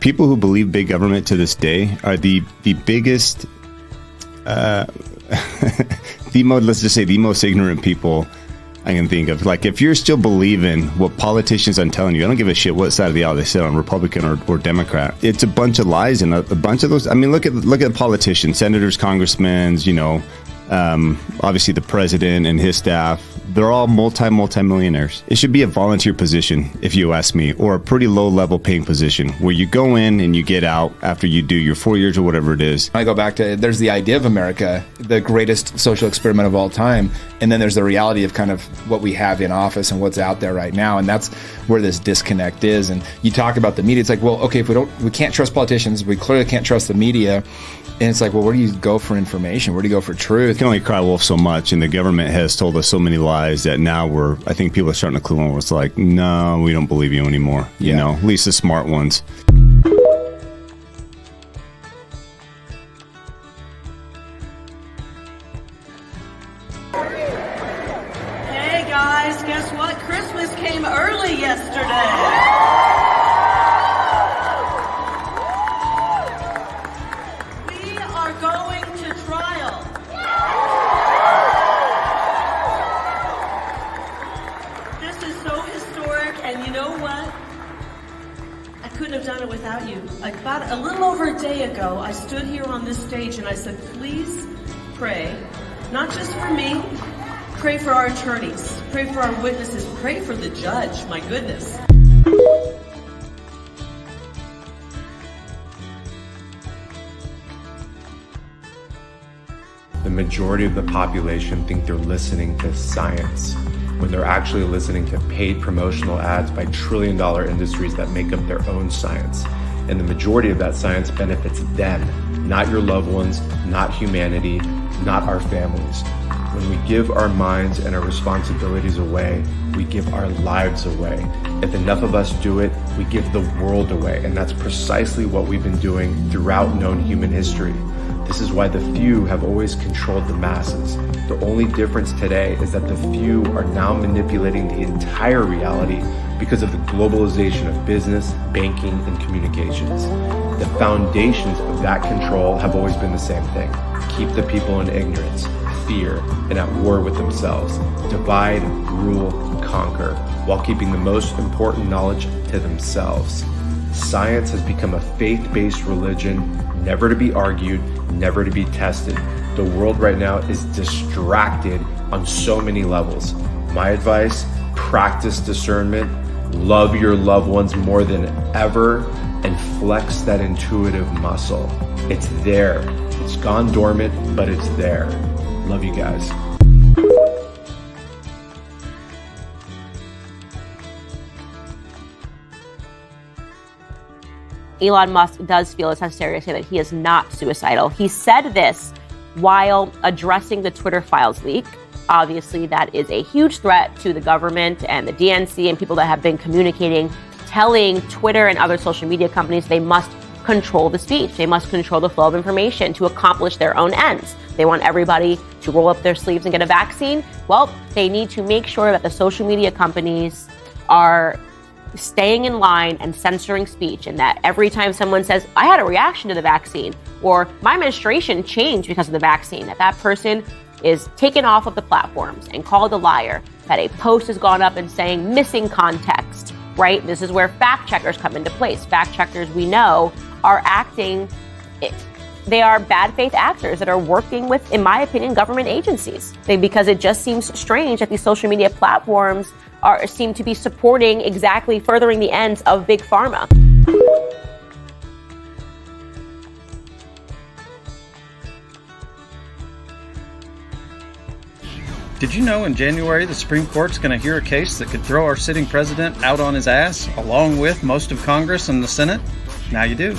people who believe big government to this day are the biggest, let's just say the most ignorant people I can think of. Like, if you're still believing what politicians are telling you, I don't give a shit what side of the aisle they sit on, Republican or Democrat. It's a bunch of lies, and a bunch of those. I mean, look at politicians, senators, congressmen, obviously the president and his staff. They're all multi-millionaires. It should be a volunteer position, if you ask me, or a pretty low-level paying position where you go in and you get out after you do your 4 years or whatever it is. I go back to, there's the idea of America, the greatest social experiment of all time, and then there's the reality of kind of what we have in office and what's out there right now, and that's where this disconnect is. And you talk about the media, it's like, well, okay, if we can't trust politicians, we clearly can't trust the media. And it's like, well, where do you go for information? Where do you go for truth? You can only cry wolf so much, and the government has told us so many lies that now I think people are starting to clue on where it's like, no, we don't believe you anymore. You know, at least the smart ones. Hey guys, guess what? Christmas came early yesterday. Have done it without you. About a little over a day ago, I stood here on this stage and I said, please pray, not just for me, pray for our attorneys, pray for our witnesses, pray for the judge, my goodness. The majority of the population think they're listening to science when they're actually listening to paid promotional ads by trillion-dollar industries that make up their own science. And the majority of that science benefits them, not your loved ones, not humanity, not our families. When we give our minds and our responsibilities away, we give our lives away. If enough of us do it, we give the world away. And that's precisely what we've been doing throughout known human history. This is why the few have always controlled the masses. The only difference today is that the few are now manipulating the entire reality because of the globalization of business, banking, and communications. The foundations of that control have always been the same thing. Keep the people in ignorance, fear, and at war with themselves. Divide, rule, conquer, while keeping the most important knowledge to themselves. Science has become a faith-based religion, never to be argued, never to be tested. The world right now is distracted on so many levels. My advice, practice discernment, love your loved ones more than ever, and flex that intuitive muscle. It's there. It's gone dormant, but it's there. Love you guys. Elon Musk does feel it's necessary to say that he is not suicidal. He said this while addressing the Twitter files leak. Obviously, that is a huge threat to the government and the DNC and people that have been communicating, telling Twitter and other social media companies they must control the speech. They must control the flow of information to accomplish their own ends. They want everybody to roll up their sleeves and get a vaccine. Well, they need to make sure that the social media companies are staying in line and censoring speech, and that every time someone says, I had a reaction to the vaccine, or my menstruation changed because of the vaccine, that person is taken off of the platforms and called a liar, that a post has gone up and saying missing context, right? This is where fact checkers come into place. Fact checkers, we know, are acting, they are bad faith actors that are working with, in my opinion, government agencies. Because it just seems strange that these social media platforms seem to be supporting exactly furthering the ends of Big Pharma. Did you know in January the Supreme Court's going to hear a case that could throw our sitting president out on his ass, along with most of Congress and the Senate? Now you do.